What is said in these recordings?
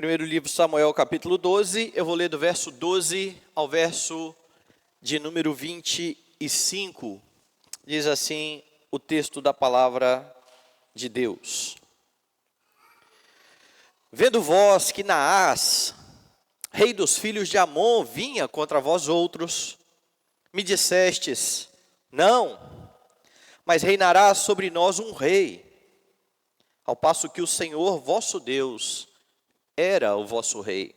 Primeiro livro de Samuel, capítulo 12, eu vou ler do verso 12 ao verso de número 25. Diz assim o texto da palavra de Deus. Vendo vós que Naás, rei dos filhos de Amon, vinha contra vós outros, me dissestes, não, mas reinará sobre nós um rei, ao passo que o Senhor vosso Deus era o vosso rei.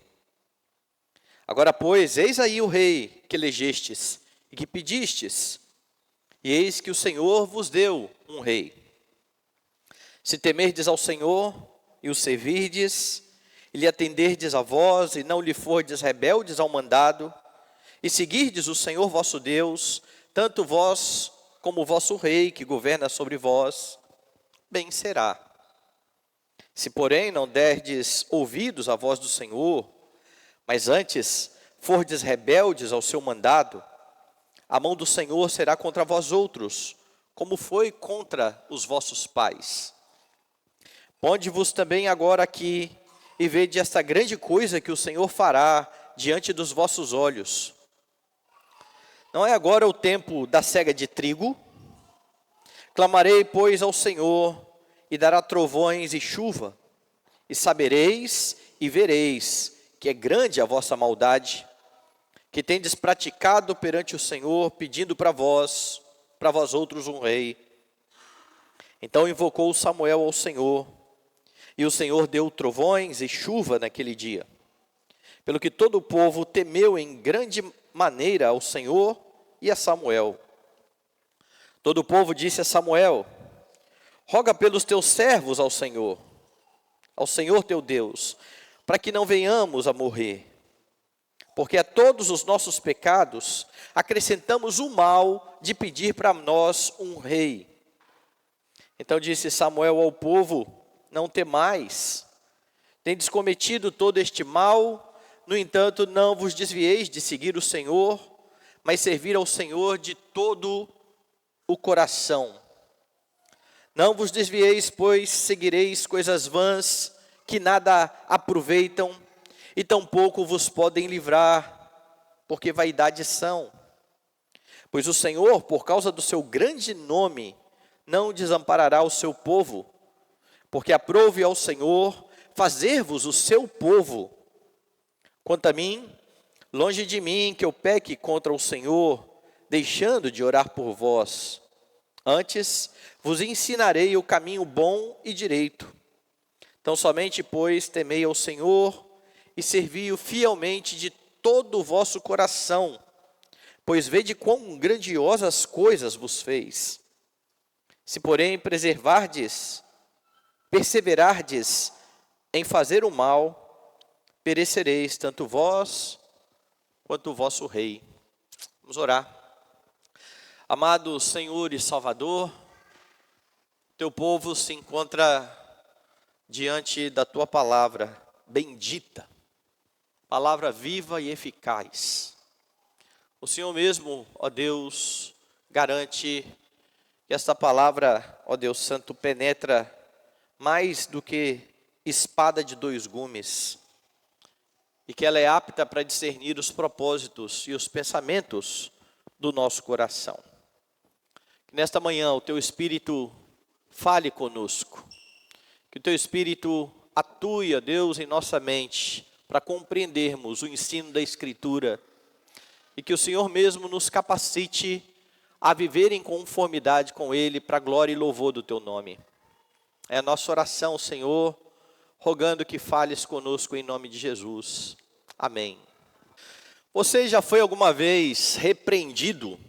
Agora, pois, eis aí o rei que elegestes e que pedistes, e eis que o Senhor vos deu um rei. Se temerdes ao Senhor e o servirdes, e lhe atenderdes a vós, e não lhe fordes rebeldes ao mandado, e seguirdes o Senhor vosso Deus, tanto vós como o vosso rei que governa sobre vós, bem será. Se, porém, não derdes ouvidos à voz do Senhor, mas antes fordes rebeldes ao seu mandado, a mão do Senhor será contra vós outros, como foi contra os vossos pais. Ponde-vos também agora aqui, e vede esta grande coisa que o Senhor fará diante dos vossos olhos. Não é agora o tempo da cega de trigo? Clamarei, pois, ao Senhor, e dará trovões e chuva, e sabereis e vereis que é grande a vossa maldade, que tendes praticado perante o Senhor, pedindo para vós outros um rei. Então invocou Samuel ao Senhor, e o Senhor deu trovões e chuva naquele dia, pelo que todo o povo temeu em grande maneira ao Senhor e a Samuel. Todo o povo disse a Samuel, roga pelos teus servos ao Senhor teu Deus, para que não venhamos a morrer. Porque a todos os nossos pecados acrescentamos o mal de pedir para nós um rei. Então disse Samuel ao povo, não temais, tendes cometido todo este mal, no entanto não vos desvieis de seguir o Senhor, mas servir ao Senhor de todo o coração. Não vos desvieis, pois seguireis coisas vãs que nada aproveitam e tampouco vos podem livrar, porque vaidade são. Pois o Senhor, por causa do seu grande nome, não desamparará o seu povo, porque aprouve ao Senhor fazer-vos o seu povo. Quanto a mim, longe de mim que eu peque contra o Senhor, deixando de orar por vós. Antes vos ensinarei o caminho bom e direito. Então somente, pois, temei ao Senhor e servi-o fielmente de todo o vosso coração, pois vede quão grandiosas coisas vos fez. Se, porém, perseverardes em fazer o mal, perecereis tanto vós quanto o vosso rei. Vamos orar. Amado Senhor e Salvador, teu povo se encontra diante da tua palavra bendita, palavra viva e eficaz. O Senhor mesmo, ó Deus, garante que esta palavra, ó Deus Santo, penetra mais do que espada de dois gumes, e que ela é apta para discernir os propósitos e os pensamentos do nosso coração. Que nesta manhã o teu Espírito fale conosco, que o teu Espírito atue, ó Deus, em nossa mente, para compreendermos o ensino da Escritura, e que o Senhor mesmo nos capacite a viver em conformidade com Ele, para a glória e louvor do teu nome. É a nossa oração, Senhor, rogando que fales conosco em nome de Jesus. Amém. Você já foi alguma vez repreendido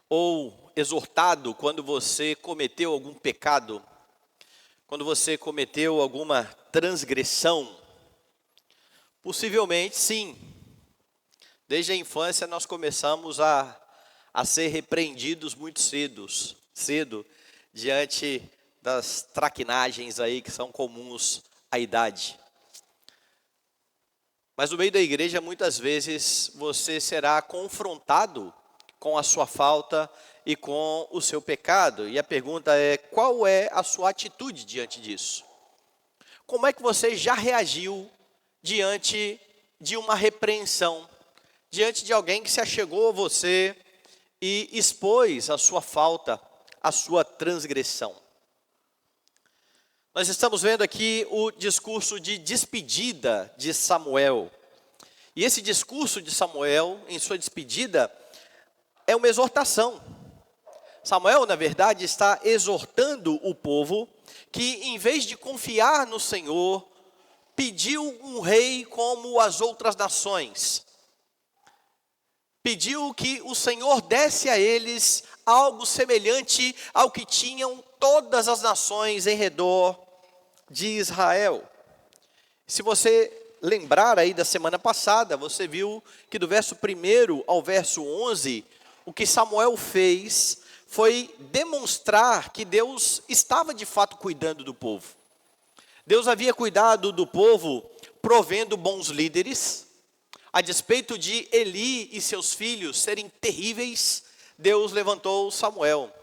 ou exortado quando você cometeu algum pecado, quando você cometeu alguma transgressão? Possivelmente sim. Desde a infância nós começamos a ser repreendidos muito cedo, diante das traquinagens aí que são comuns à idade. Mas no meio da igreja, muitas vezes, você será confrontado com a sua falta e com o seu pecado. E a pergunta é, qual é a sua atitude diante disso? Como é que você já reagiu diante de uma repreensão, diante de alguém que se achegou a você e expôs a sua falta, a sua transgressão. Nós estamos vendo aqui o discurso de despedida de Samuel. E esse discurso de Samuel, em sua despedida, é uma exortação. Samuel, na verdade, está exortando o povo que, em vez de confiar no Senhor, pediu um rei como as outras nações. Pediu que o Senhor desse a eles algo semelhante ao que tinham todas as nações em redor de Israel. Se você lembrar aí da semana passada, você viu que do verso 1 ao verso 11, o que Samuel fez foi demonstrar que Deus estava de fato cuidando do povo. Deus havia cuidado do povo provendo bons líderes. A despeito de Eli e seus filhos serem terríveis, Deus levantou Samuel.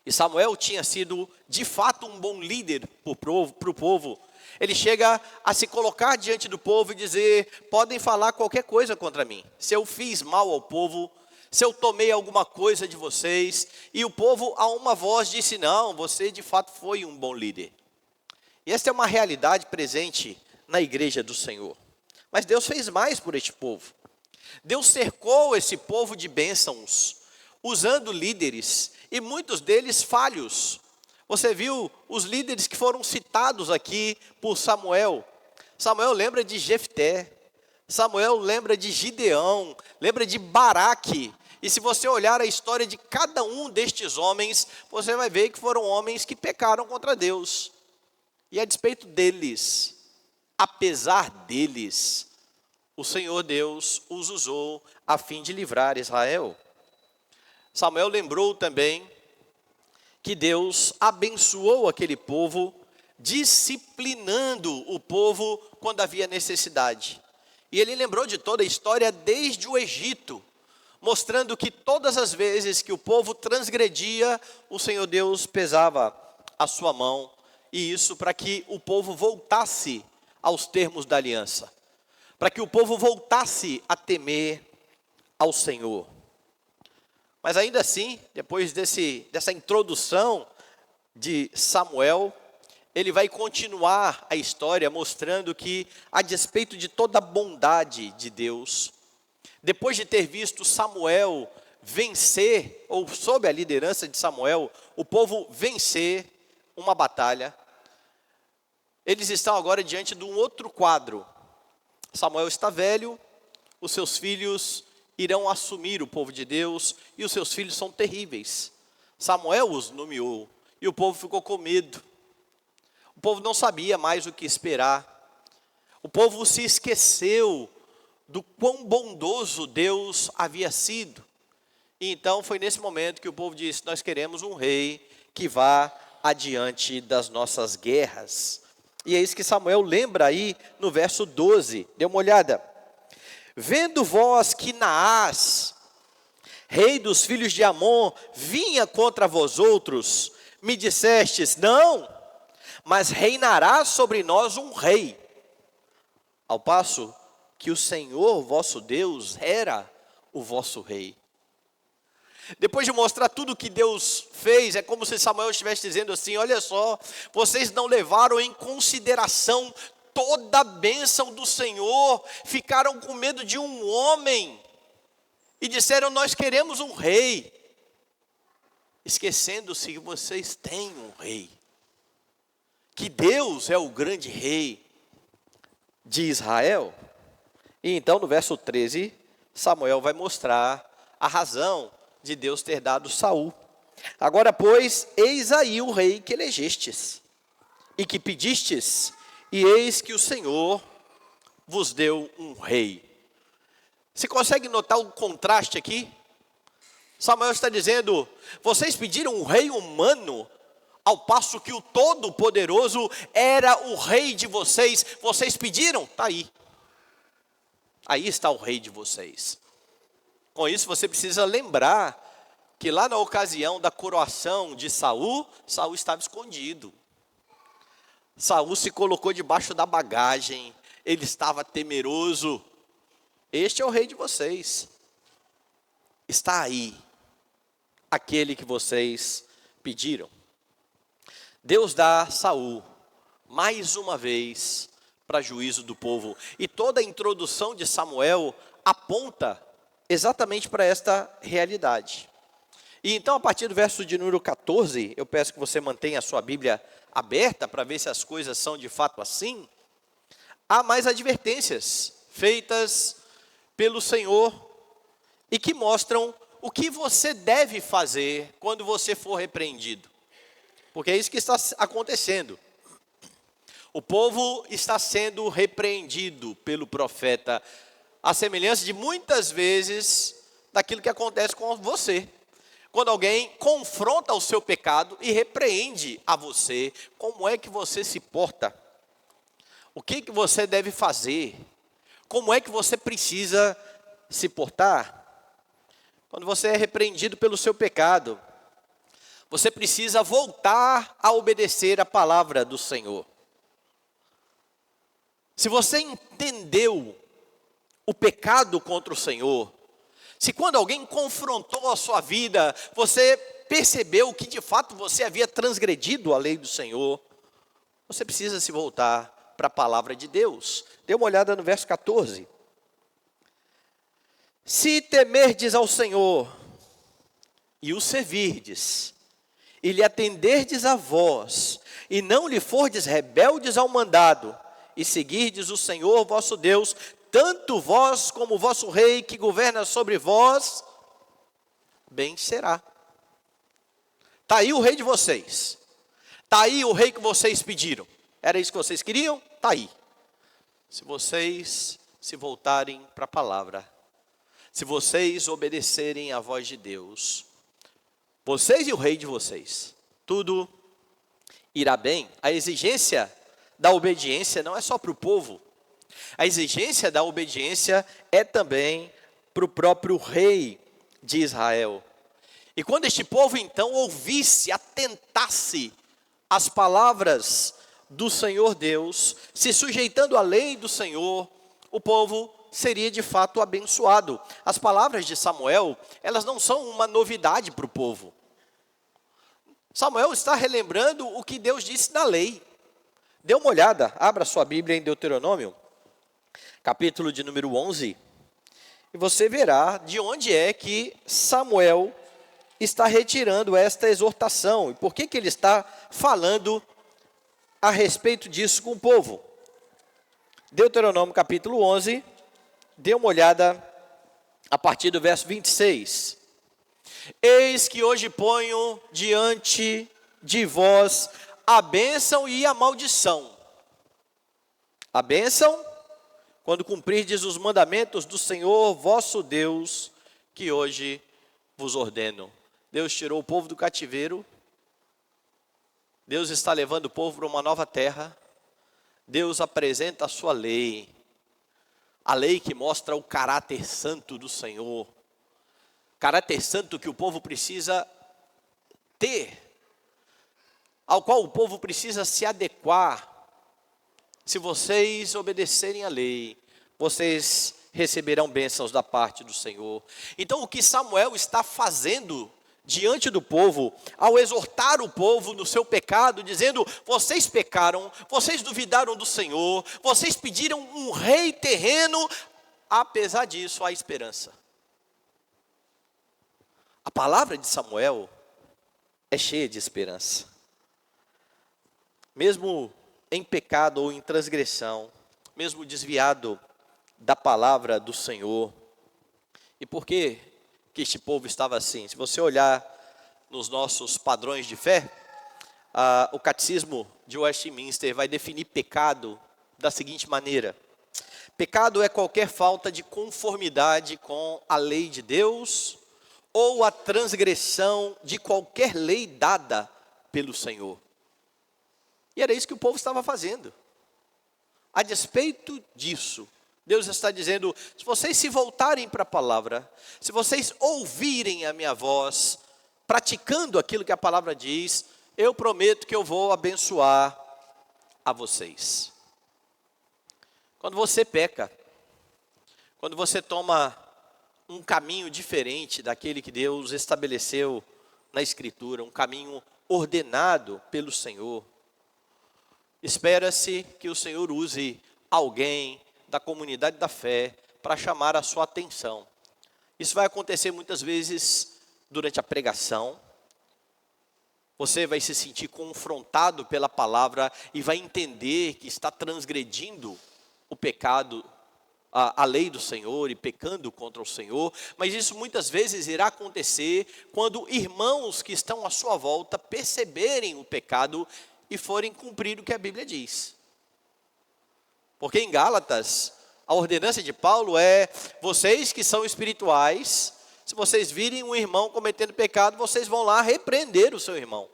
E Samuel tinha sido de fato um bom líder para o povo. Ele chega a se colocar diante do povo e dizer: podem falar qualquer coisa contra mim. Se eu fiz mal ao povo, se eu tomei alguma coisa de vocês. E o povo a uma voz disse: não, você de fato foi um bom líder. E esta é uma realidade presente na igreja do Senhor. Mas Deus fez mais por este povo. Deus cercou esse povo de bênçãos, usando líderes, e muitos deles falhos. Você viu os líderes que foram citados aqui por Samuel. Samuel lembra de Jefté, Samuel lembra de Gideão, lembra de Baraque. E se você olhar a história de cada um destes homens, você vai ver que foram homens que pecaram contra Deus. E a despeito deles, apesar deles, o Senhor Deus os usou a fim de livrar Israel. Samuel lembrou também que Deus abençoou aquele povo, disciplinando o povo quando havia necessidade. E ele lembrou de toda a história desde o Egito, mostrando que todas as vezes que o povo transgredia, o Senhor Deus pesava a sua mão. E isso para que o povo voltasse aos termos da aliança, para que o povo voltasse a temer ao Senhor. Mas ainda assim, depois dessa introdução de Samuel, ele vai continuar a história mostrando que, a despeito de toda a bondade de Deus, depois de ter visto Samuel vencer, ou sob a liderança de Samuel, o povo vencer uma batalha, eles estão agora diante de um outro quadro. Samuel está velho, os seus filhos irão assumir o povo de Deus, e os seus filhos são terríveis. Samuel os nomeou, e o povo ficou com medo. O povo não sabia mais o que esperar. O povo se esqueceu do quão bondoso Deus havia sido. E então foi nesse momento que o povo disse: nós queremos um rei que vá adiante das nossas guerras. E é isso que Samuel lembra aí no verso 12. Dê uma olhada. Vendo vós que Naás, rei dos filhos de Amon, vinha contra vós outros, me dissestes: não, mas reinará sobre nós um rei. Ao passo que o Senhor vosso Deus era o vosso rei. Depois de mostrar tudo o que Deus fez, é como se Samuel estivesse dizendo assim: olha só, vocês não levaram em consideração toda a bênção do Senhor, ficaram com medo de um homem, e disseram: nós queremos um rei, esquecendo-se que vocês têm um rei, que Deus é o grande rei de Israel. E então no verso 13, Samuel vai mostrar a razão de Deus ter dado Saul. Agora, pois, eis aí o rei que elegestes, e que pedistes, e eis que o Senhor vos deu um rei. Você consegue notar o contraste aqui? Samuel está dizendo: vocês pediram um rei humano, ao passo que o Todo-Poderoso era o rei de vocês. Vocês pediram? Está aí. Aí está o rei de vocês. Com isso você precisa lembrar que lá na ocasião da coroação de Saul, Saul estava escondido. Saul se colocou debaixo da bagagem, ele estava temeroso. Este é o rei de vocês. Está aí, aquele que vocês pediram. Deus dá Saul, mais uma vez, para juízo do povo. E toda a introdução de Samuel aponta exatamente para esta realidade. E então, a partir do verso de número 14, eu peço que você mantenha a sua Bíblia aberta para ver se as coisas são de fato assim. Há mais advertências feitas pelo Senhor e que mostram o que você deve fazer quando você for repreendido. Porque é isso que está acontecendo. O povo está sendo repreendido pelo profeta, à semelhança de muitas vezes daquilo que acontece com você. Quando alguém confronta o seu pecado e repreende a você, como é que você se porta? O que você deve fazer? Como é que você precisa se portar? Quando você é repreendido pelo seu pecado, você precisa voltar a obedecer a palavra do Senhor. Se você entendeu o pecado contra o Senhor, se quando alguém confrontou a sua vida, você percebeu que de fato você havia transgredido a lei do Senhor, você precisa se voltar para a palavra de Deus. Dê uma olhada no verso 14. Se temerdes ao Senhor e o servirdes, e lhe atenderdes a voz, e não lhe fordes rebeldes ao mandado, e seguirdes o Senhor vosso Deus, tanto vós como o vosso rei que governa sobre vós, bem será. Está aí o rei de vocês. Está aí o rei que vocês pediram. Era isso que vocês queriam? Está aí. Se vocês se voltarem para a palavra, se vocês obedecerem à voz de Deus, vocês e o rei de vocês, tudo irá bem. A exigência da obediência não é só para o povo. A exigência da obediência é também para o próprio rei de Israel. E quando este povo então ouvisse, atentasse às palavras do Senhor Deus, se sujeitando à lei do Senhor, o povo seria de fato abençoado. As palavras de Samuel, elas não são uma novidade para o povo. Samuel está relembrando o que Deus disse na lei. Dê uma olhada, abra sua Bíblia em Deuteronômio, capítulo de número 11, e você verá de onde é que Samuel está retirando esta exortação, e por que ele está falando a respeito disso com o povo. Deuteronômio capítulo 11, dê uma olhada a partir do verso 26. Eis que hoje ponho diante de vós a bênção e a maldição. A bênção, quando cumprirdes os mandamentos do Senhor vosso Deus, que hoje vos ordeno. Deus tirou o povo do cativeiro. Deus está levando o povo para uma nova terra. Deus apresenta a sua lei. A lei que mostra o caráter santo do Senhor. Caráter santo que o povo precisa ter. Ao qual o povo precisa se adequar. Se vocês obedecerem a lei, vocês receberão bênçãos da parte do Senhor. Então o que Samuel está fazendo diante do povo, ao exortar o povo no seu pecado, dizendo: vocês pecaram, vocês duvidaram do Senhor, vocês pediram um rei terreno, apesar disso há esperança. A palavra de Samuel é cheia de esperança. Mesmo em pecado ou em transgressão, mesmo desviado da palavra do Senhor. E por que este povo estava assim? Se você olhar nos nossos padrões de fé, o catecismo de Westminster vai definir pecado da seguinte maneira: pecado é qualquer falta de conformidade com a lei de Deus ou a transgressão de qualquer lei dada pelo Senhor. E era isso que o povo estava fazendo. A despeito disso, Deus está dizendo: se vocês se voltarem para a palavra, se vocês ouvirem a minha voz, praticando aquilo que a palavra diz, eu prometo que eu vou abençoar a vocês. Quando você peca, quando você toma um caminho diferente daquele que Deus estabeleceu na Escritura, um caminho ordenado pelo Senhor, espera-se que o Senhor use alguém da comunidade da fé para chamar a sua atenção. Isso vai acontecer muitas vezes durante a pregação. Você vai se sentir confrontado pela palavra e vai entender que está transgredindo o pecado, a lei do Senhor e pecando contra o Senhor. Mas isso muitas vezes irá acontecer quando irmãos que estão à sua volta perceberem o pecado e forem cumprir o que a Bíblia diz. Porque em Gálatas, a ordenança de Paulo é: vocês que são espirituais, se vocês virem um irmão cometendo pecado, vocês vão lá repreender o seu irmão.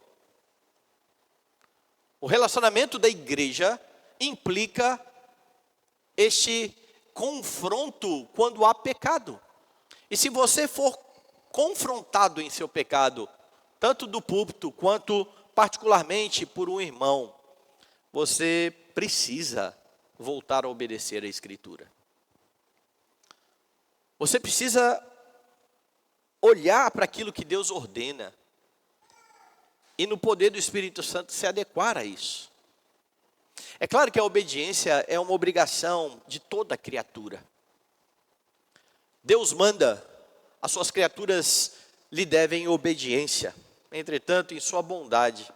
O relacionamento da igreja implica este confronto quando há pecado. E se você for confrontado em seu pecado, tanto do púlpito quanto particularmente por um irmão, você precisa voltar a obedecer a Escritura. Você precisa olhar para aquilo que Deus ordena e no poder do Espírito Santo se adequar a isso. É claro que a obediência é uma obrigação de toda criatura. Deus manda, as suas criaturas lhe devem obediência. Entretanto, em sua bondade,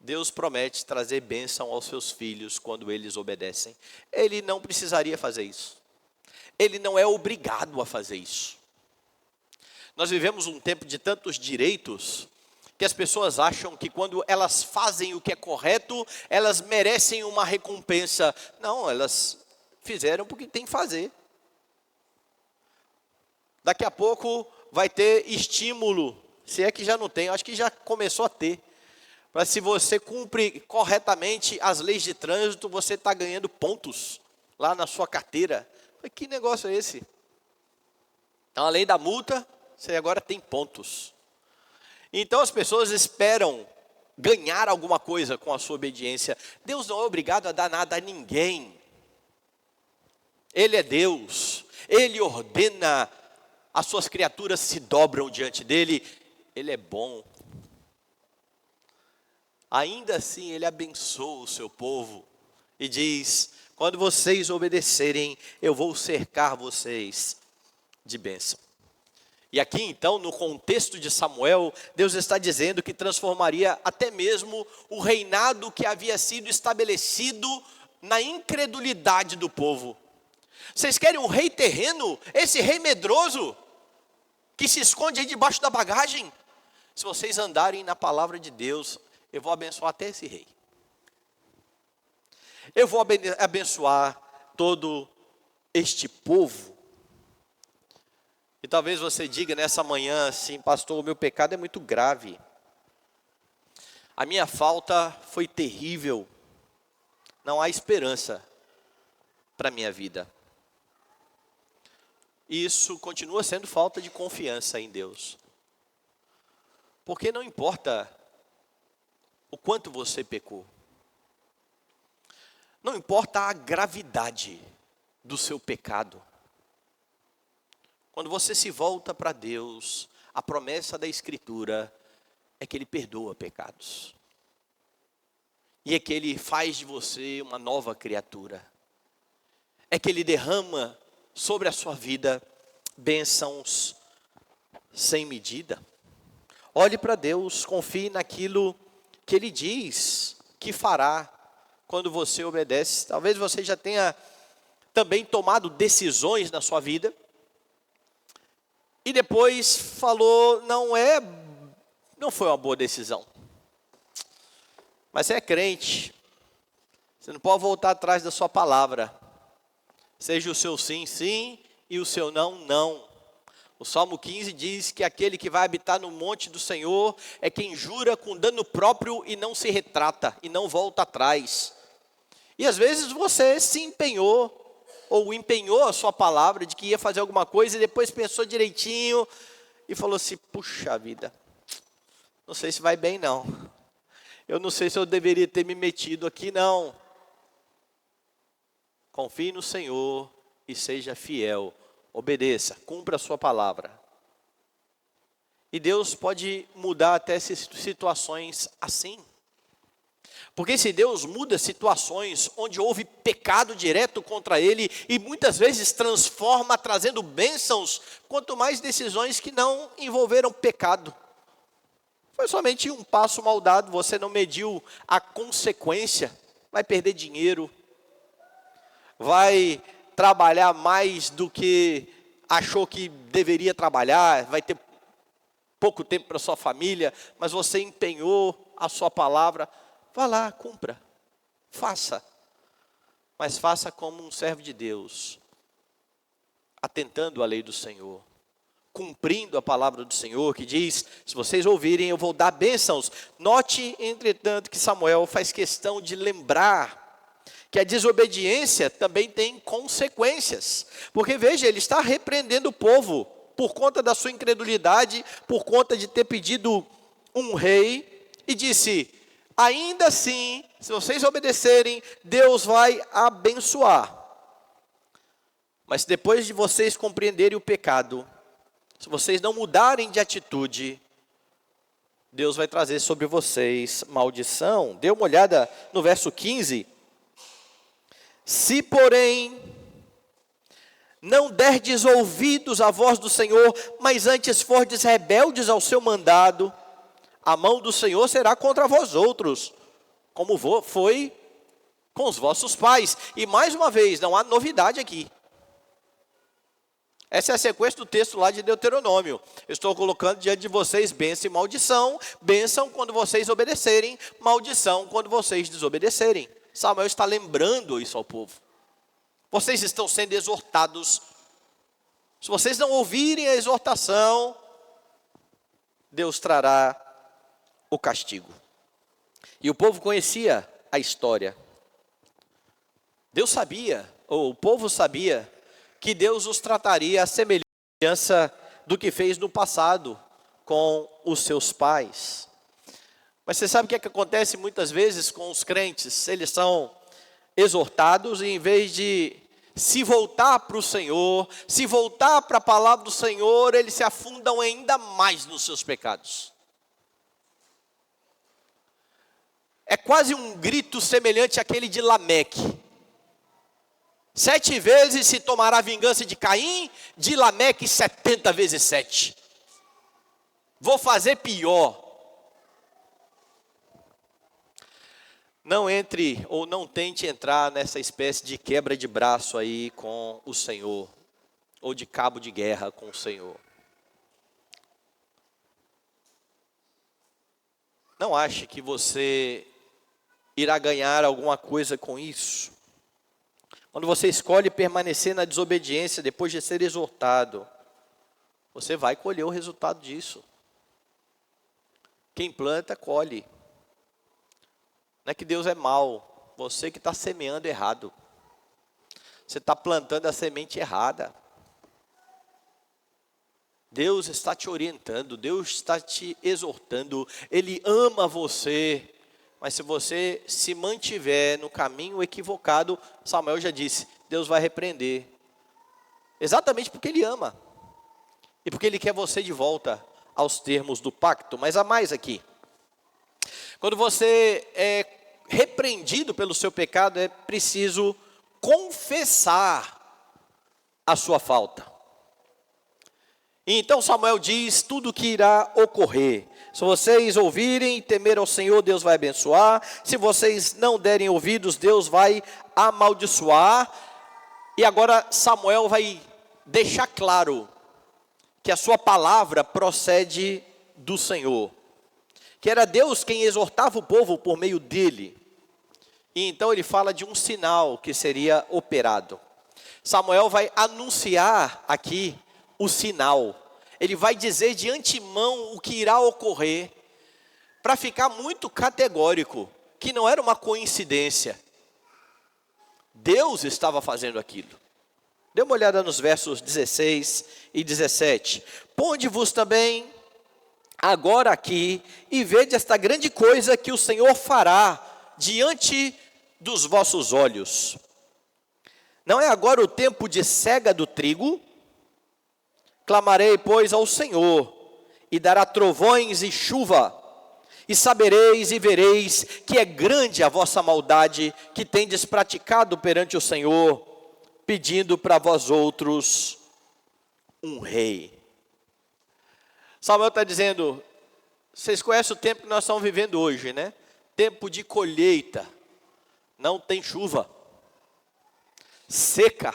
Deus promete trazer bênção aos seus filhos quando eles obedecem. Ele não precisaria fazer isso. Ele não é obrigado a fazer isso. Nós vivemos um tempo de tantos direitos que as pessoas acham que quando elas fazem o que é correto, elas merecem uma recompensa. Não, elas fizeram porque tem que fazer. Daqui a pouco vai ter estímulo, se é que já não tem, acho que já começou a ter. Mas se você cumpre corretamente as leis de trânsito, você está ganhando pontos lá na sua carteira. Que negócio é esse? Então, além da multa, você agora tem pontos. Então as pessoas esperam ganhar alguma coisa com a sua obediência. Deus não é obrigado a dar nada a ninguém. Ele é Deus. Ele ordena, as suas criaturas se dobram diante dele. Ele é bom. Ainda assim, ele abençoa o seu povo e diz: quando vocês obedecerem, eu vou cercar vocês de bênção. E aqui então, no contexto de Samuel, Deus está dizendo que transformaria até mesmo o reinado que havia sido estabelecido na incredulidade do povo. Vocês querem um rei terreno? Esse rei medroso, que se esconde aí debaixo da bagagem? Se vocês andarem na palavra de Deus, eu vou abençoar até esse rei. Eu vou abençoar todo este povo. E talvez você diga nessa manhã assim: pastor, o meu pecado é muito grave. A minha falta foi terrível. Não há esperança para a minha vida. Isso continua sendo falta de confiança em Deus. Porque não importa o quanto você pecou. Não importa a gravidade do seu pecado. Quando você se volta para Deus, a promessa da Escritura é que Ele perdoa pecados. E é que Ele faz de você uma nova criatura. É que Ele derrama sobre a sua vida bênçãos sem medida. Olhe para Deus, confie naquilo que Ele diz que fará quando você obedece. Talvez você já tenha também tomado decisões na sua vida e depois falou: não foi uma boa decisão. Mas você é crente, você não pode voltar atrás da sua palavra. Seja o seu sim, sim, e o seu não, não. O Salmo 15 diz que aquele que vai habitar no monte do Senhor é quem jura com dano próprio e não se retrata, e não volta atrás. E às vezes você se empenhou, ou empenhou a sua palavra de que ia fazer alguma coisa, e depois pensou direitinho, e falou assim: puxa vida, não sei se vai bem não. Eu não sei se eu deveria ter me metido aqui não. Confie no Senhor e seja fiel. Obedeça, cumpra a sua palavra. E Deus pode mudar até situações assim. Porque se Deus muda situações onde houve pecado direto contra Ele e muitas vezes transforma trazendo bênçãos, quanto mais decisões que não envolveram pecado. Foi somente um passo mal dado, você não mediu a consequência, vai perder dinheiro, vai trabalhar mais do que achou que deveria trabalhar, vai ter pouco tempo para sua família, mas você empenhou a sua palavra. Vá lá, cumpra, faça, mas faça como um servo de Deus, atentando à lei do Senhor, cumprindo a palavra do Senhor, que diz, se vocês ouvirem, eu vou dar bênçãos. Note, entretanto, que Samuel faz questão de lembrar que a desobediência também tem consequências, porque veja, ele está repreendendo o povo, por conta da sua incredulidade, por conta de ter pedido um rei, e disse, ainda assim, se vocês obedecerem, Deus vai abençoar. Mas depois de vocês compreenderem o pecado, se vocês não mudarem de atitude, Deus vai trazer sobre vocês maldição. Dê uma olhada no verso 15. Se, porém, não derdes ouvidos à voz do Senhor, mas antes fordes rebeldes ao seu mandado, a mão do Senhor será contra vós outros, como foi com os vossos pais. E mais uma vez, não há novidade aqui. Essa é a sequência do texto lá de Deuteronômio. Eu estou colocando diante de vocês bênção e maldição. Bênção quando vocês obedecerem, maldição quando vocês desobedecerem. Samuel está lembrando isso ao povo. Vocês estão sendo exortados. Se vocês não ouvirem a exortação, Deus trará o castigo. E o povo conhecia a história. Deus sabia, ou o povo sabia, que Deus os trataria à semelhança do que fez no passado com os seus pais. Mas você sabe o que é que acontece muitas vezes com os crentes? Eles são exortados e em vez de se voltar para o Senhor, se voltar para a palavra do Senhor, eles se afundam ainda mais nos seus pecados. É quase um grito semelhante àquele de Lameque. 7 vezes se tomará vingança de Caim, de Lameque 70 vezes 7. Vou fazer pior. Não entre ou não tente entrar nessa espécie de quebra de braço aí com o Senhor, ou de cabo de guerra com o Senhor. Não ache que você irá ganhar alguma coisa com isso. Quando você escolhe permanecer na desobediência depois de ser exortado, você vai colher o resultado disso. Quem planta, colhe. Não é que Deus é mau, você que está semeando errado. Você está plantando a semente errada. Deus está te orientando, Deus está te exortando, Ele ama você. Mas se você se mantiver no caminho equivocado, Samuel já disse, Deus vai repreender. Exatamente porque Ele ama. E porque Ele quer você de volta aos termos do pacto. Mas há mais aqui. Quando você é repreendido pelo seu pecado, é preciso confessar a sua falta. E então Samuel diz tudo o que irá ocorrer. Se vocês ouvirem e temer ao Senhor, Deus vai abençoar. Se vocês não derem ouvidos, Deus vai amaldiçoar. E agora Samuel vai deixar claro que a sua palavra procede do Senhor. Que era Deus quem exortava o povo por meio dele. E então ele fala de um sinal que seria operado. Samuel vai anunciar aqui o sinal. Ele vai dizer de antemão o que irá ocorrer, para ficar muito categórico, que não era uma coincidência. Deus estava fazendo aquilo. Dê uma olhada nos versos 16 e 17. Ponde-vos também agora aqui, e vede esta grande coisa que o Senhor fará diante dos vossos olhos. Não é agora o tempo de cega do trigo? Clamarei, pois, ao Senhor, e dará trovões e chuva, e sabereis e vereis que é grande a vossa maldade, que tendes praticado perante o Senhor, pedindo para vós outros um rei. Samuel está dizendo, vocês conhecem o tempo que nós estamos vivendo hoje, né? Tempo de colheita, não tem chuva, seca.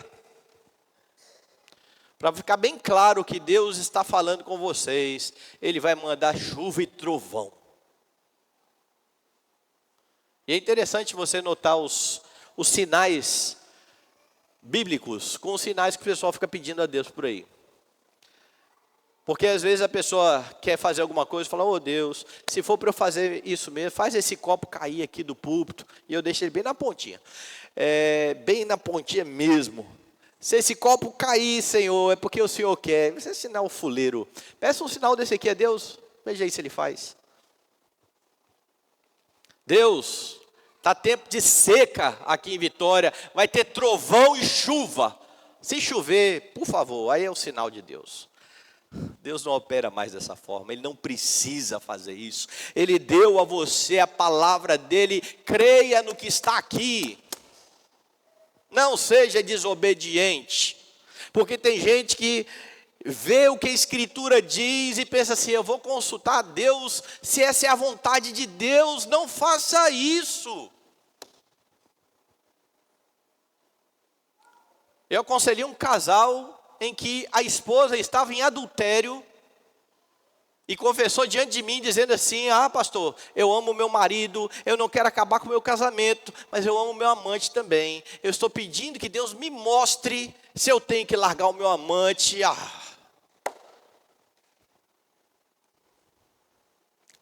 Para ficar bem claro que Deus está falando com vocês, Ele vai mandar chuva e trovão. E é interessante você notar os sinais bíblicos, com os sinais que o pessoal fica pedindo a Deus por aí. Porque às vezes a pessoa quer fazer alguma coisa e fala, oh Deus, se for para eu fazer isso mesmo, faz esse copo cair aqui do púlpito, e eu deixo ele bem na pontinha. Bem na pontinha mesmo. Se esse copo cair, Senhor, é porque o Senhor quer. Você é sinal fuleiro. Peça um sinal desse aqui a Deus, veja aí se Ele faz. Deus, está tempo de seca aqui em Vitória, vai ter trovão e chuva. Se chover, por favor, aí é o sinal de Deus. Deus não opera mais dessa forma, Ele não precisa fazer isso. Ele deu a você a palavra dEle, creia no que está aqui. Não seja desobediente, porque tem gente que vê o que a Escritura diz e pensa assim, eu vou consultar a Deus, se essa é a vontade de Deus, não faça isso. Eu aconselhei um casal em que a esposa estava em adultério e confessou diante de mim, dizendo assim, pastor, eu amo meu marido, eu não quero acabar com o meu casamento, mas eu amo meu amante também. Eu estou pedindo que Deus me mostre se eu tenho que largar o meu amante.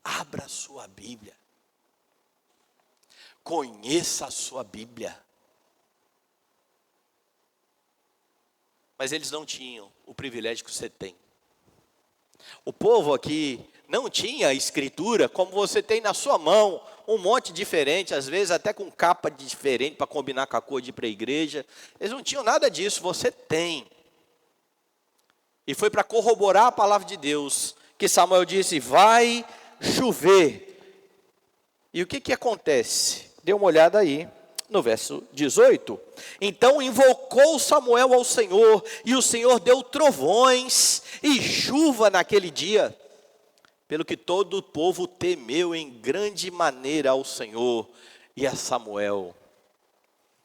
Abra a sua Bíblia. Conheça a sua Bíblia. Mas eles não tinham o privilégio que você tem. O povo aqui não tinha escritura como você tem na sua mão, um monte diferente, às vezes até com capa diferente para combinar com a cor de ir para a igreja. Eles não tinham nada disso, você tem. E foi para corroborar a palavra de Deus que Samuel disse, vai chover. E o que acontece? Dê uma olhada aí. No verso 18, então invocou Samuel ao Senhor, e o Senhor deu trovões e chuva naquele dia, pelo que todo o povo temeu em grande maneira ao Senhor e a Samuel.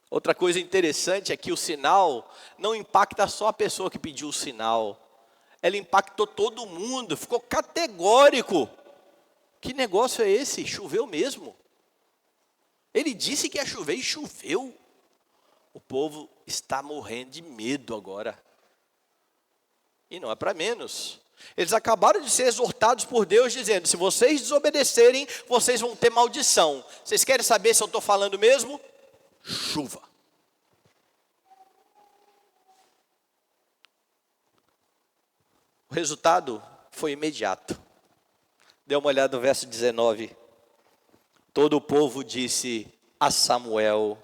Outra coisa interessante é que o sinal não impacta só a pessoa que pediu o sinal, ela impactou todo mundo, ficou categórico. Que negócio é esse? Choveu mesmo? Ele disse que ia chover e choveu. O povo está morrendo de medo agora. E não é para menos. Eles acabaram de ser exortados por Deus, dizendo, se vocês desobedecerem, vocês vão ter maldição. Vocês querem saber se eu estou falando mesmo? Chuva. O resultado foi imediato. Dê uma olhada no verso 19. Todo o povo disse a Samuel,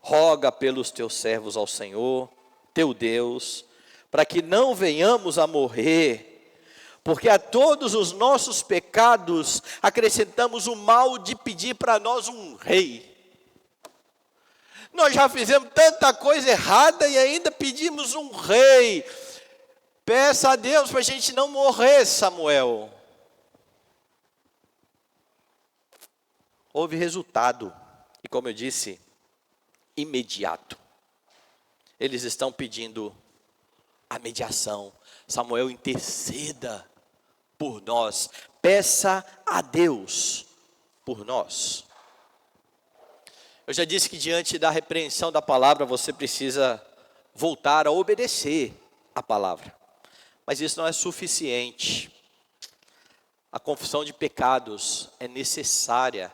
roga pelos teus servos ao Senhor, teu Deus, para que não venhamos a morrer, porque a todos os nossos pecados acrescentamos o mal de pedir para nós um rei. Nós já fizemos tanta coisa errada e ainda pedimos um rei. Peça a Deus para a gente não morrer, Samuel. Houve resultado, e como eu disse, imediato. Eles estão pedindo a mediação. Samuel, interceda por nós. Peça a Deus por nós. Eu já disse que diante da repreensão da palavra, você precisa voltar a obedecer a palavra. Mas isso não é suficiente. A confissão de pecados é necessária.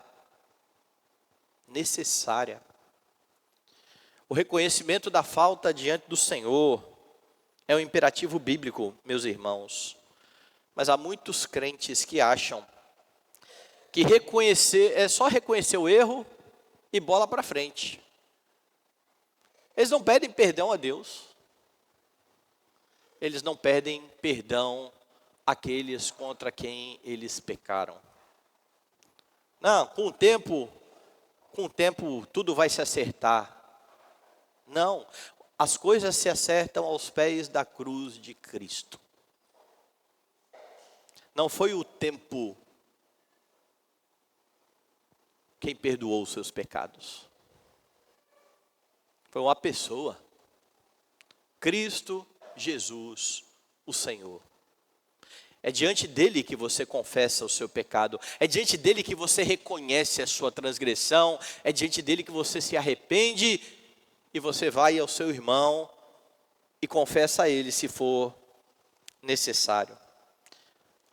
O reconhecimento da falta diante do Senhor é um imperativo bíblico, meus irmãos. Mas há muitos crentes que acham que reconhecer é só reconhecer o erro e bola para frente. Eles não pedem perdão a Deus. Eles não pedem perdão àqueles contra quem eles pecaram. Não, com o tempo tudo vai se acertar. Não, as coisas se acertam aos pés da cruz de Cristo. Não foi o tempo quem perdoou os seus pecados. Foi uma pessoa. Cristo Jesus, o Senhor. É diante dele que você confessa o seu pecado. É diante dele que você reconhece a sua transgressão. É diante dele que você se arrepende e você vai ao seu irmão e confessa a ele se for necessário.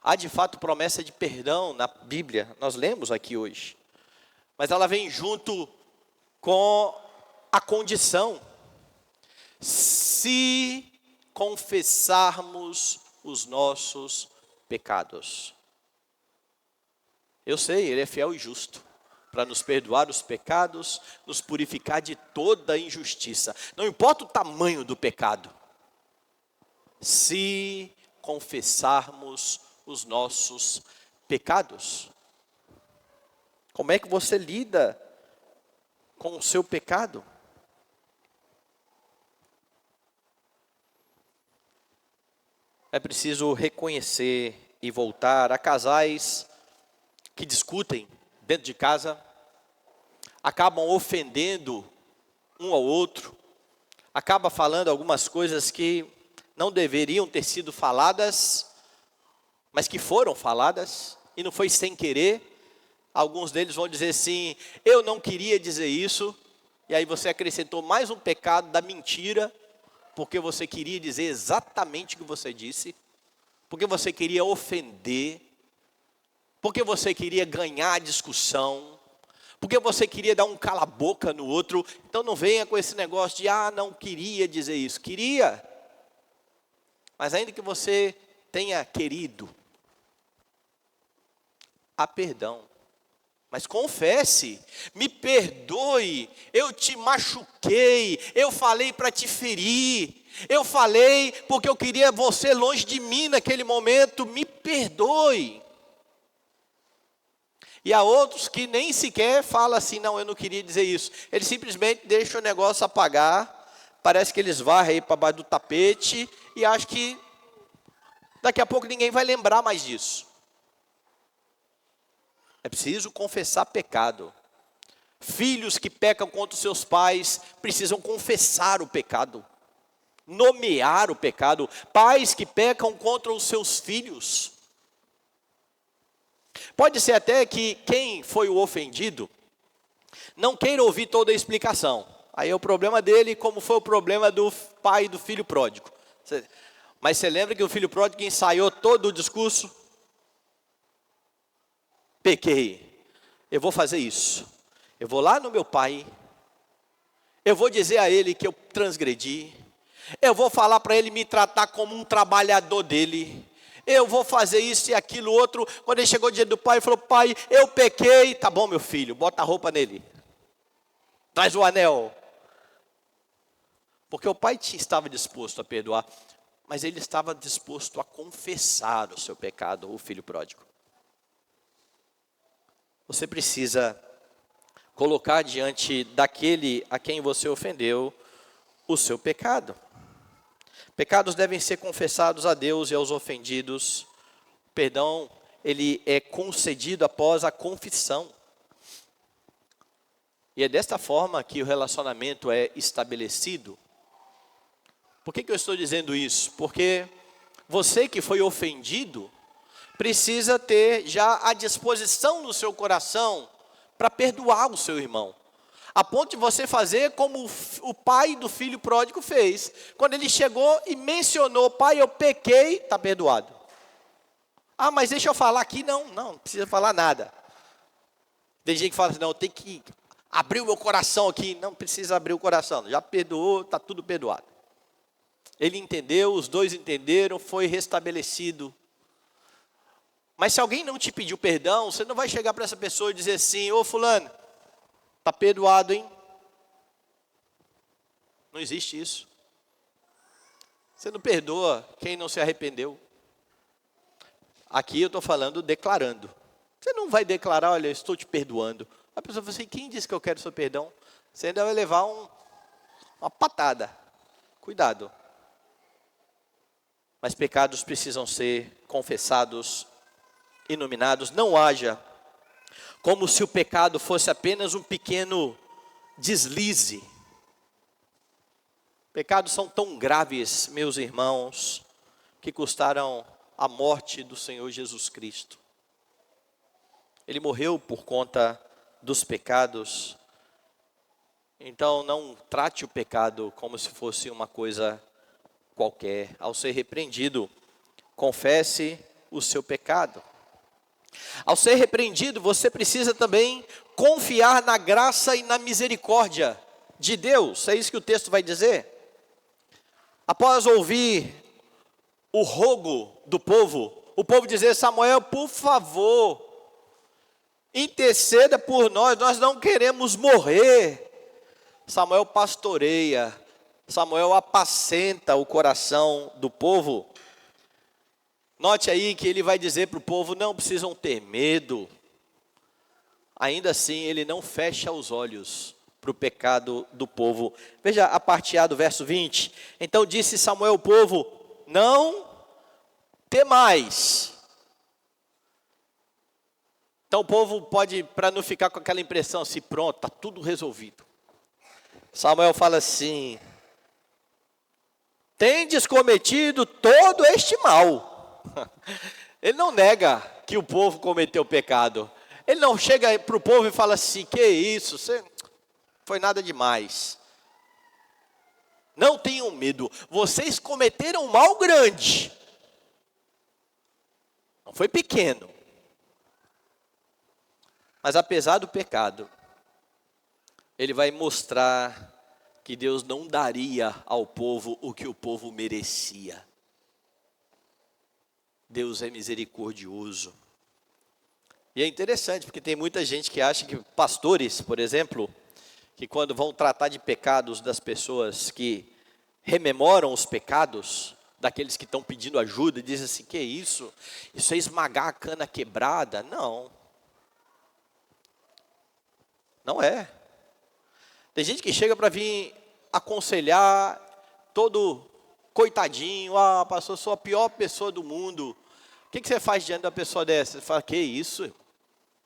Há de fato promessa de perdão na Bíblia, nós lemos aqui hoje. Mas ela vem junto com a condição. Se confessarmos os nossos pecados. Eu sei, ele é fiel e justo para nos perdoar os pecados, nos purificar de toda injustiça. Não importa o tamanho do pecado. Se confessarmos os nossos pecados. Como é que você lida com o seu pecado? É preciso reconhecer e voltar. Há casais que discutem dentro de casa, acabam ofendendo um ao outro, acaba falando algumas coisas que não deveriam ter sido faladas, mas que foram faladas, e não foi sem querer. Alguns deles vão dizer assim, eu não queria dizer isso, e aí você acrescentou mais um pecado da mentira, porque você queria dizer exatamente o que você disse, porque você queria ofender, porque você queria ganhar a discussão, porque você queria dar um cala-boca no outro. Então não venha com esse negócio de, não queria dizer isso. Queria, mas ainda que você tenha querido, há perdão. Mas confesse, me perdoe, eu te machuquei, eu falei para te ferir, eu falei porque eu queria você longe de mim naquele momento, me perdoe. E há outros que nem sequer falam assim, não, eu não queria dizer isso. Eles simplesmente deixam o negócio apagar, parece que eles varrem aí para baixo do tapete e acham que daqui a pouco ninguém vai lembrar mais disso. É preciso confessar pecado. Filhos que pecam contra os seus pais precisam confessar o pecado, nomear o pecado. Pais que pecam contra os seus filhos. Pode ser até que quem foi o ofendido não queira ouvir toda a explicação. Aí é o problema dele, como foi o problema do pai do filho pródigo. Mas você lembra que o filho pródigo ensaiou todo o discurso? Pequei, eu vou fazer isso, eu vou lá no meu pai, eu vou dizer a ele que eu transgredi, eu vou falar para ele me tratar como um trabalhador dele, eu vou fazer isso e aquilo outro. Quando ele chegou diante do pai, ele falou, pai, eu pequei. Tá bom, meu filho, bota a roupa nele, traz o anel, porque o pai estava disposto a perdoar, mas ele estava disposto a confessar o seu pecado, o filho pródigo. Você precisa colocar diante daquele a quem você ofendeu o seu pecado. Pecados devem ser confessados a Deus e aos ofendidos. Perdão, ele é concedido após a confissão. E é desta forma que o relacionamento é estabelecido. Por que eu estou dizendo isso? Porque você que foi ofendido precisa ter já a disposição no seu coração para perdoar o seu irmão. A ponto de você fazer como o pai do filho pródigo fez. Quando ele chegou e mencionou, pai, eu pequei, está perdoado. Mas deixa eu falar aqui, não precisa falar nada. Tem gente que fala assim, não, tem que abrir o meu coração aqui. Não precisa abrir o coração, já perdoou, está tudo perdoado. Ele entendeu, os dois entenderam, foi restabelecido. Mas se alguém não te pediu perdão, você não vai chegar para essa pessoa e dizer assim, ô fulano, está perdoado, hein? Não existe isso. Você não perdoa quem não se arrependeu. Aqui eu estou falando declarando. Você não vai declarar, olha, eu estou te perdoando. A pessoa fala assim, quem disse que eu quero seu perdão? Você ainda vai levar uma patada. Cuidado. Mas pecados precisam ser confessados, iluminados. Não haja como se o pecado fosse apenas um pequeno deslize. Pecados são tão graves, meus irmãos, que custaram a morte do Senhor Jesus Cristo. Ele morreu por conta dos pecados. Então não trate o pecado como se fosse uma coisa qualquer. Ao ser repreendido, confesse o seu pecado. Ao ser repreendido, você precisa também confiar na graça e na misericórdia de Deus. É isso que o texto vai dizer. Após ouvir o rogo do povo, o povo dizer, Samuel, por favor, interceda por nós não queremos morrer. Samuel pastoreia, Samuel apacenta o coração do povo. Note aí que ele vai dizer para o povo, não precisam ter medo. Ainda assim, ele não fecha os olhos para o pecado do povo. Veja a parte A do verso 20. Então disse Samuel ao povo, não temais. Então o povo pode, para não ficar com aquela impressão assim, pronto, está tudo resolvido. Samuel fala assim, tendes cometido todo este mal. Ele não nega que o povo cometeu pecado. Ele não chega para o povo e fala assim, que isso, você foi nada demais. Não tenham medo, vocês cometeram um mal grande. Não foi pequeno. Mas apesar do pecado, ele vai mostrar que Deus não daria ao povo o que o povo merecia. Deus é misericordioso. E é interessante, porque tem muita gente que acha que pastores, por exemplo, que quando vão tratar de pecados das pessoas que rememoram os pecados, daqueles que estão pedindo ajuda, dizem assim, que isso? Isso é esmagar a cana quebrada? Não. Não é. Tem gente que chega para vir aconselhar, todo coitadinho, pastor, sou a pior pessoa do mundo. O que você faz diante da pessoa dessa? Você fala, que isso?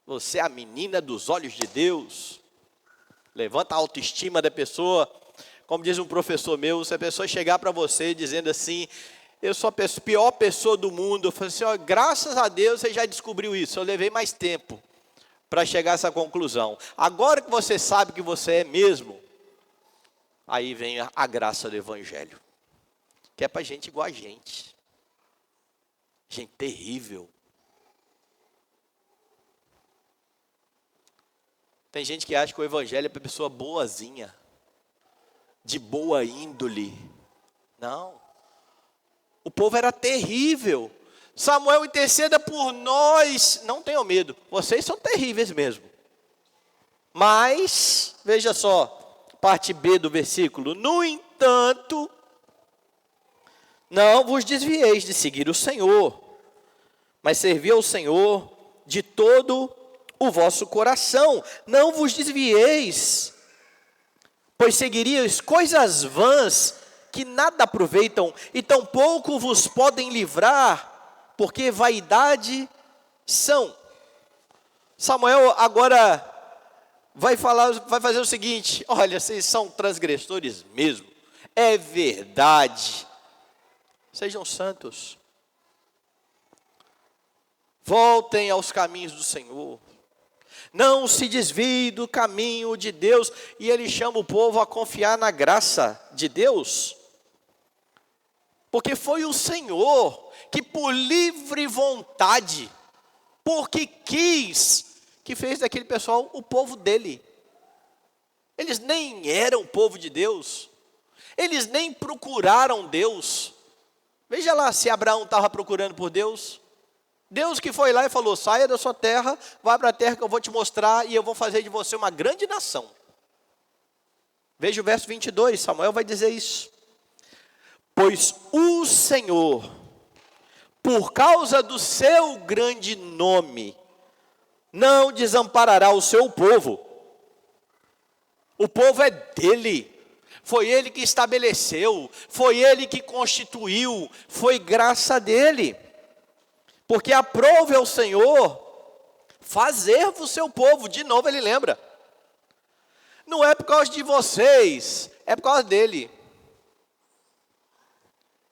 Você é a menina dos olhos de Deus. Levanta a autoestima da pessoa. Como diz um professor meu, se a pessoa chegar para você dizendo assim, eu sou a pior pessoa do mundo. Eu falo assim, graças a Deus você já descobriu isso. Eu levei mais tempo para chegar a essa conclusão. Agora que você sabe que você é mesmo, aí vem a graça do Evangelho. Que é para gente igual a gente. Gente terrível. Tem gente que acha que o Evangelho é para pessoa boazinha, de boa índole. Não. O povo era terrível. Samuel, interceda por nós. Não tenham medo, vocês são terríveis mesmo. Mas, veja só, parte B do versículo. No entanto, não vos desvieis de seguir o Senhor, mas servi ao Senhor de todo o vosso coração. Não vos desvieis, pois seguiríeis coisas vãs que nada aproveitam, e tampouco vos podem livrar, porque vaidade são. Samuel agora vai fazer o seguinte, olha, vocês são transgressores mesmo, é verdade. Sejam santos. Voltem aos caminhos do Senhor. Não se desvie do caminho de Deus. E ele chama o povo a confiar na graça de Deus. Porque foi o Senhor que por livre vontade, porque quis, que fez daquele pessoal o povo dele. Eles nem eram povo de Deus. Eles nem procuraram Deus. Veja lá se Abraão estava procurando por Deus. Deus que foi lá e falou, saia da sua terra, vai para a terra que eu vou te mostrar e eu vou fazer de você uma grande nação. Veja o verso 22, Samuel vai dizer isso. Pois o Senhor, por causa do seu grande nome, não desamparará o seu povo. O povo é dele. Foi ele que estabeleceu, foi ele que constituiu, foi graça dele. Porque aprove ao Senhor fazer-vos o seu povo. De novo ele lembra. Não é por causa de vocês, é por causa dele.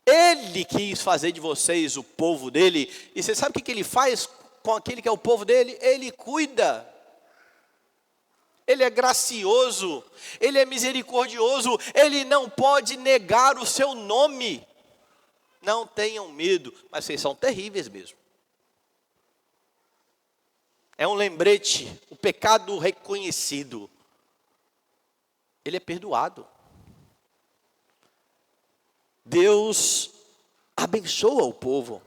Ele quis fazer de vocês o povo dele. E você sabe o que ele faz com aquele que é o povo dele? Ele cuida. Ele é gracioso, ele é misericordioso, ele não pode negar o seu nome. Não tenham medo, mas vocês são terríveis mesmo. É um lembrete, o pecado reconhecido. Ele é perdoado. Deus abençoa o povo.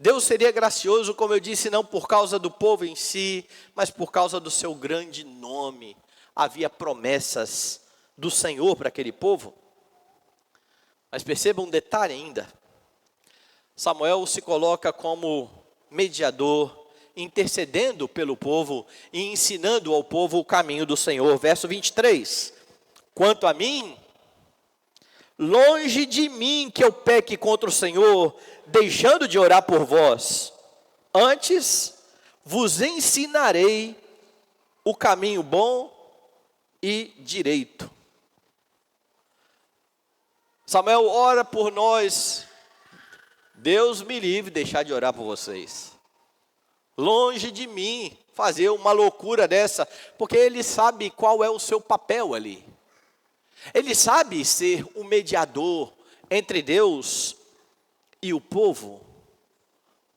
Deus seria gracioso, como eu disse, não por causa do povo em si, mas por causa do seu grande nome. Havia promessas do Senhor para aquele povo. Mas perceba um detalhe ainda. Samuel se coloca como mediador, intercedendo pelo povo e ensinando ao povo o caminho do Senhor. Verso 23. Quanto a mim, longe de mim que eu peque contra o Senhor, deixando de orar por vós. Antes vos ensinarei o caminho bom e direito. Samuel ora por nós. Deus me livre de deixar de orar por vocês. Longe de mim fazer uma loucura dessa, porque ele sabe qual é o seu papel ali. Ele sabe ser o mediador entre Deus e o povo.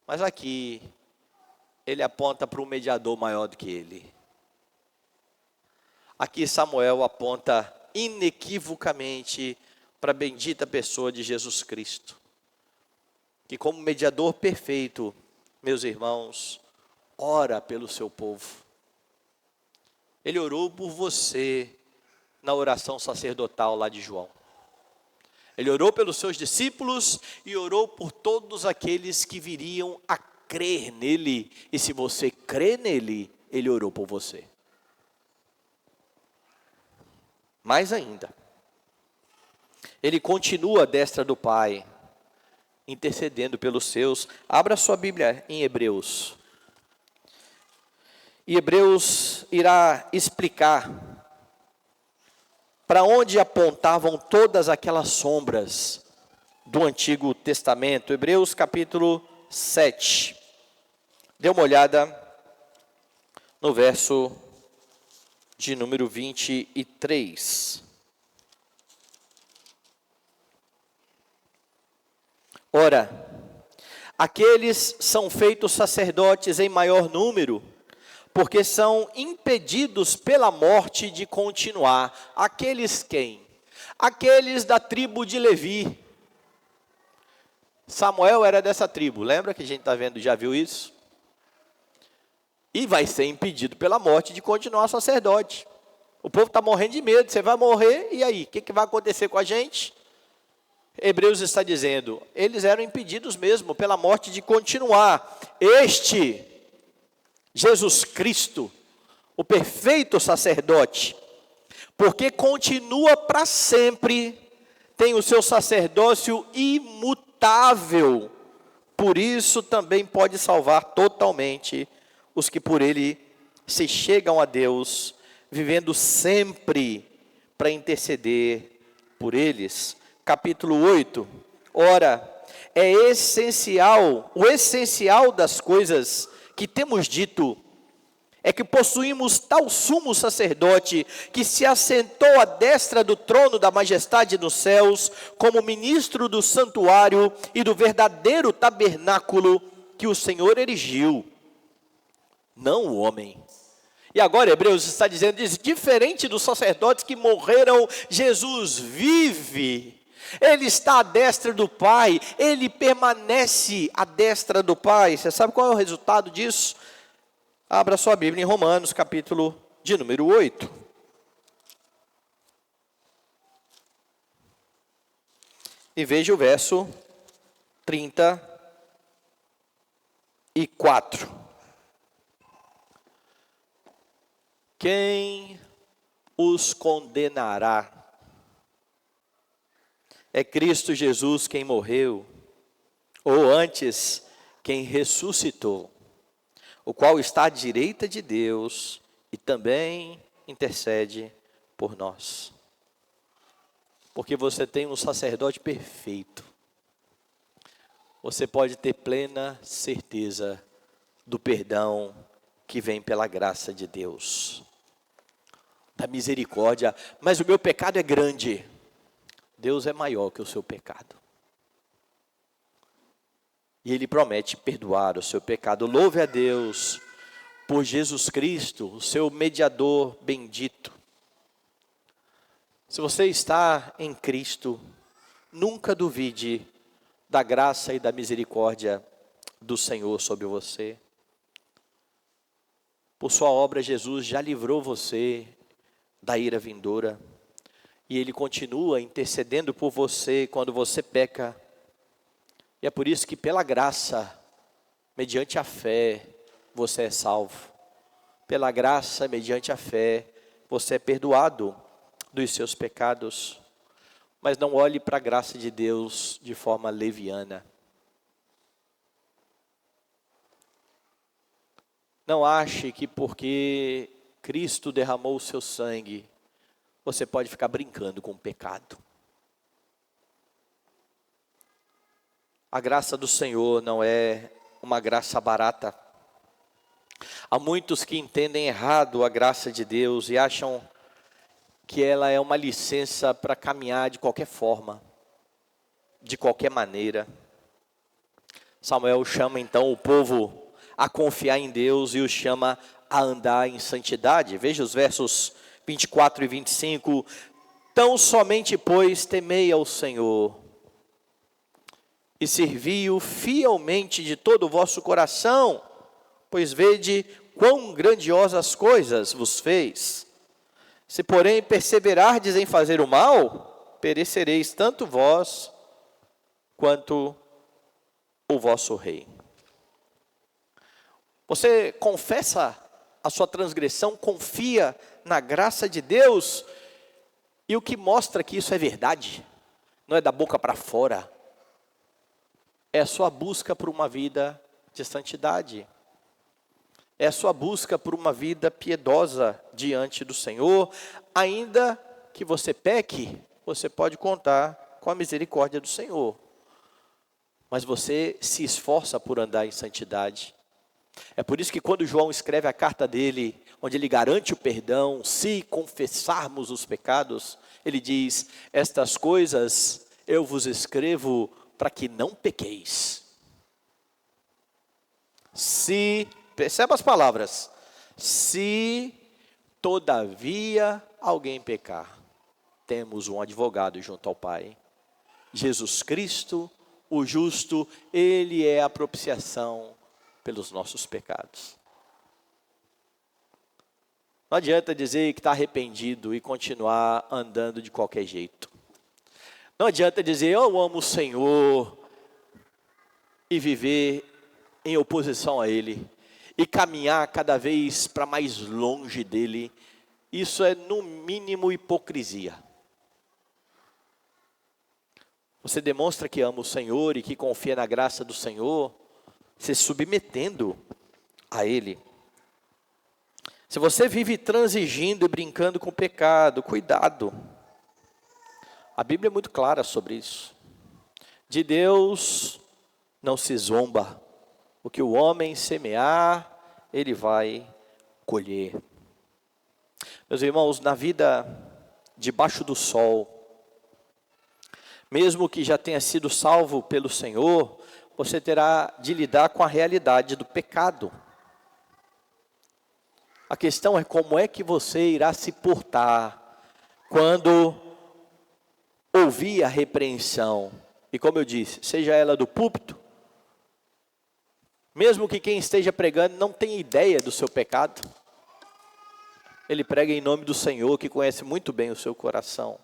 Mas aqui, ele aponta para um mediador maior do que ele. Aqui Samuel aponta inequivocamente para a bendita pessoa de Jesus Cristo. Que como mediador perfeito, meus irmãos, ora pelo seu povo. Ele orou por você na oração sacerdotal lá de João. Ele orou pelos seus discípulos e orou por todos aqueles que viriam a crer nele. E se você crê nele, ele orou por você. Mais ainda, ele continua à destra do Pai, intercedendo pelos seus. Abra sua Bíblia em Hebreus. E Hebreus irá explicar para onde apontavam todas aquelas sombras do Antigo Testamento. Hebreus capítulo 7. Dê uma olhada no verso de número 23. Ora, aqueles são feitos sacerdotes em maior número, porque são impedidos pela morte de continuar. Aqueles quem? Aqueles da tribo de Levi. Samuel era dessa tribo, lembra que a gente está vendo, já viu isso? E vai ser impedido pela morte de continuar sacerdote. O povo está morrendo de medo, você vai morrer, e aí? O que vai acontecer com a gente? Hebreus está dizendo, eles eram impedidos mesmo pela morte de continuar. Este Jesus Cristo, o perfeito sacerdote, porque continua para sempre, tem o seu sacerdócio imutável, por isso também pode salvar totalmente os que por ele se chegam a Deus, vivendo sempre para interceder por eles. Capítulo 8, ora, é essencial, o essencial das coisas que temos dito, é que possuímos tal sumo sacerdote, que se assentou à destra do trono da majestade nos céus, como ministro do santuário e do verdadeiro tabernáculo que o Senhor erigiu, não o homem. E agora Hebreus está dizendo, diz, diferente dos sacerdotes que morreram, Jesus vive. Ele está à destra do Pai, ele permanece à destra do Pai. Você sabe qual é o resultado disso? Abra sua Bíblia em Romanos, capítulo de número 8. E veja o verso 34. Quem os condenará? É Cristo Jesus quem morreu, ou antes, quem ressuscitou, o qual está à direita de Deus e também intercede por nós. Porque você tem um sacerdote perfeito. Você pode ter plena certeza do perdão que vem pela graça de Deus, da misericórdia. Mas o meu pecado é grande. Deus é maior que o seu pecado. E Ele promete perdoar o seu pecado. Louve a Deus por Jesus Cristo, o seu mediador bendito. Se você está em Cristo, nunca duvide da graça e da misericórdia do Senhor sobre você. Por sua obra, Jesus já livrou você da ira vindoura. E Ele continua intercedendo por você quando você peca. E é por isso que pela graça, mediante a fé, você é salvo. Pela graça, mediante a fé, você é perdoado dos seus pecados. Mas não olhe para a graça de Deus de forma leviana. Não ache que porque Cristo derramou o seu sangue, você pode ficar brincando com o pecado. A graça do Senhor não é uma graça barata. Há muitos que entendem errado a graça de Deus e acham que ela é uma licença para caminhar de qualquer forma, de qualquer maneira. Samuel chama então o povo a confiar em Deus e os chama a andar em santidade. Veja os versos 24 e 25. Tão somente, pois, temei ao Senhor e servi-o fielmente de todo o vosso coração, pois vede quão grandiosas coisas vos fez. Se, porém, perseverardes em fazer o mal, perecereis tanto vós quanto o vosso rei. Você confessa a sua transgressão, confia na graça de Deus, e o que mostra que isso é verdade, não é da boca para fora, é a sua busca por uma vida de santidade. É a sua busca por uma vida piedosa diante do Senhor. Ainda que você peque, você pode contar com a misericórdia do Senhor. Mas você se esforça por andar em santidade. É por isso que quando João escreve a carta dele, onde ele garante o perdão, se confessarmos os pecados, ele diz: estas coisas eu vos escrevo para que não pequeis. Perceba as palavras. Se todavia alguém pecar, temos um advogado junto ao Pai, Jesus Cristo, o justo. Ele é a propiciação pelos nossos pecados. Não adianta dizer que está arrependido e continuar andando de qualquer jeito. Não adianta dizer eu amo o Senhor e viver em oposição a Ele e caminhar cada vez para mais longe dEle. Isso é no mínimo hipocrisia. Você demonstra que ama o Senhor e que confia na graça do Senhor, se submetendo a Ele. Se você vive transigindo e brincando com o pecado, cuidado. A Bíblia é muito clara sobre isso. De Deus não se zomba. O que o homem semear, ele vai colher. Meus irmãos, na vida debaixo do sol, mesmo que já tenha sido salvo pelo Senhor, você terá de lidar com a realidade do pecado. A questão é como é que você irá se portar quando ouvir a repreensão. E como eu disse, seja ela do púlpito, mesmo que quem esteja pregando não tenha ideia do seu pecado, ele prega em nome do Senhor, que conhece muito bem o seu coração.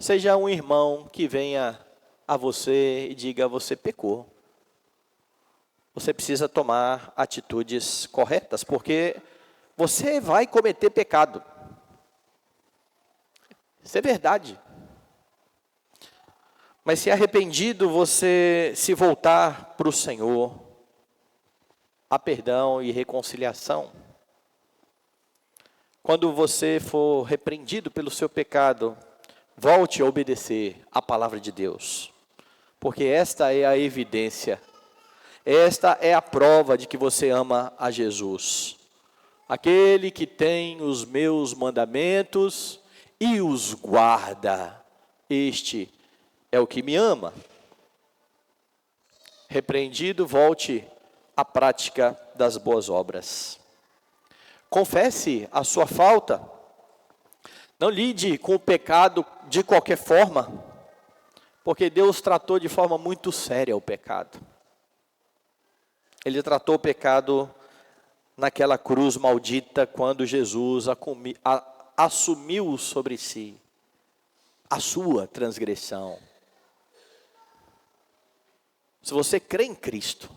seja um irmão que venha a você e diga: você pecou. Você precisa tomar atitudes corretas, porque você vai cometer pecado. Isso é verdade. Mas se arrependido, você se voltar para o Senhor, há perdão e reconciliação. Quando você for repreendido pelo seu pecado, volte a obedecer a palavra de Deus, porque esta é a evidência, esta é a prova de que você ama a Jesus. Aquele que tem os meus mandamentos e os guarda, este é o que me ama. Repreendido, volte à prática das boas obras. Confesse a sua falta. Não lide com o pecado de qualquer forma, porque Deus tratou de forma muito séria o pecado. Ele tratou o pecado naquela cruz maldita, quando Jesus assumiu sobre si a sua transgressão. Se você crê em Cristo,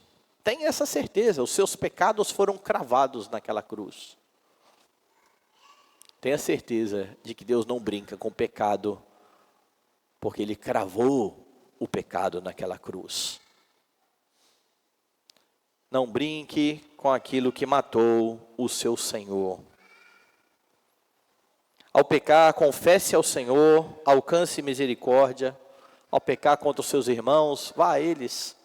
tenha essa certeza, os seus pecados foram cravados naquela cruz. Tenha certeza de que Deus não brinca com o pecado, porque Ele cravou o pecado naquela cruz. Não brinque com aquilo que matou o seu Senhor. Ao pecar, confesse ao Senhor, alcance misericórdia. Ao pecar contra os seus irmãos, vá a eles.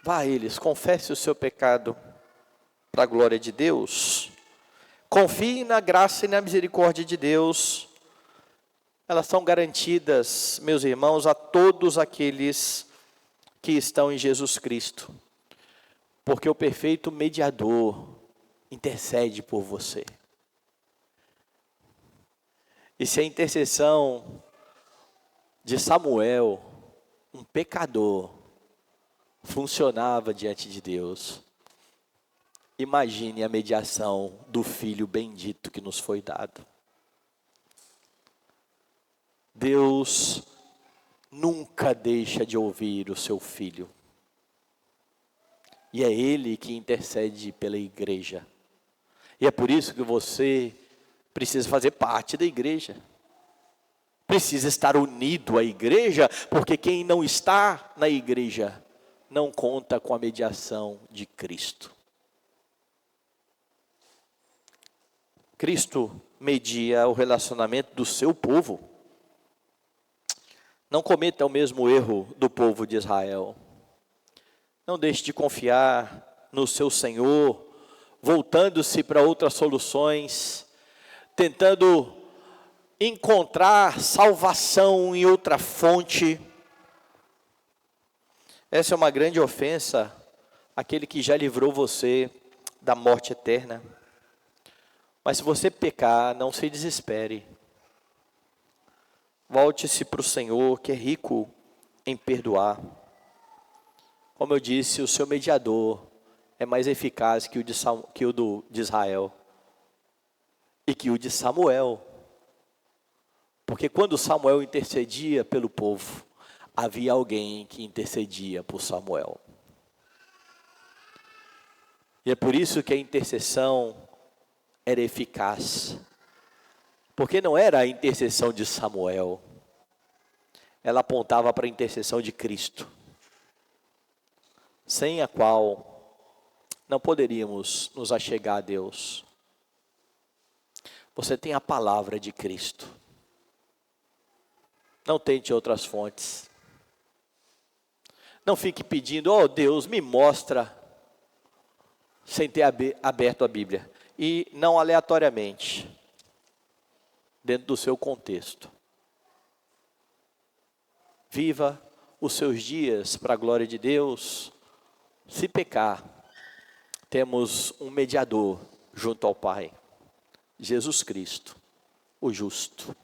Vá a eles, confesse o seu pecado para a glória de Deus. Confie na graça e na misericórdia de Deus. Elas são garantidas, meus irmãos, a todos aqueles que estão em Jesus Cristo. Porque o perfeito mediador intercede por você. E se a intercessão de Samuel, um pecador, funcionava diante de Deus, imagine a mediação do Filho bendito que nos foi dado. Deus nunca deixa de ouvir o seu Filho. E é Ele que intercede pela igreja. E é por isso que você precisa fazer parte da igreja. Precisa estar unido à igreja, porque quem não está na igreja não conta com a mediação de Cristo. Cristo media o relacionamento do seu povo. Não cometa o mesmo erro do povo de Israel. Não deixe de confiar no seu Senhor, voltando-se para outras soluções, tentando encontrar salvação em outra fonte. Essa é uma grande ofensa àquele que já livrou você da morte eterna. Mas se você pecar, não se desespere. Volte-se para o Senhor, que é rico em perdoar. Como eu disse, o seu mediador é mais eficaz que o de Israel e que o de Samuel. Porque quando Samuel intercedia pelo povo, havia alguém que intercedia por Samuel. E é por isso que a intercessão era eficaz. Porque não era a intercessão de Samuel. Ela apontava para a intercessão de Cristo, sem a qual não poderíamos nos achegar a Deus. Você tem a palavra de Cristo. Não tente outras fontes. Não fique pedindo: oh Deus, me mostra, sem ter aberto a Bíblia. E não aleatoriamente, dentro do seu contexto. Viva os seus dias para a glória de Deus. Se pecar, temos um mediador junto ao Pai, Jesus Cristo, o justo.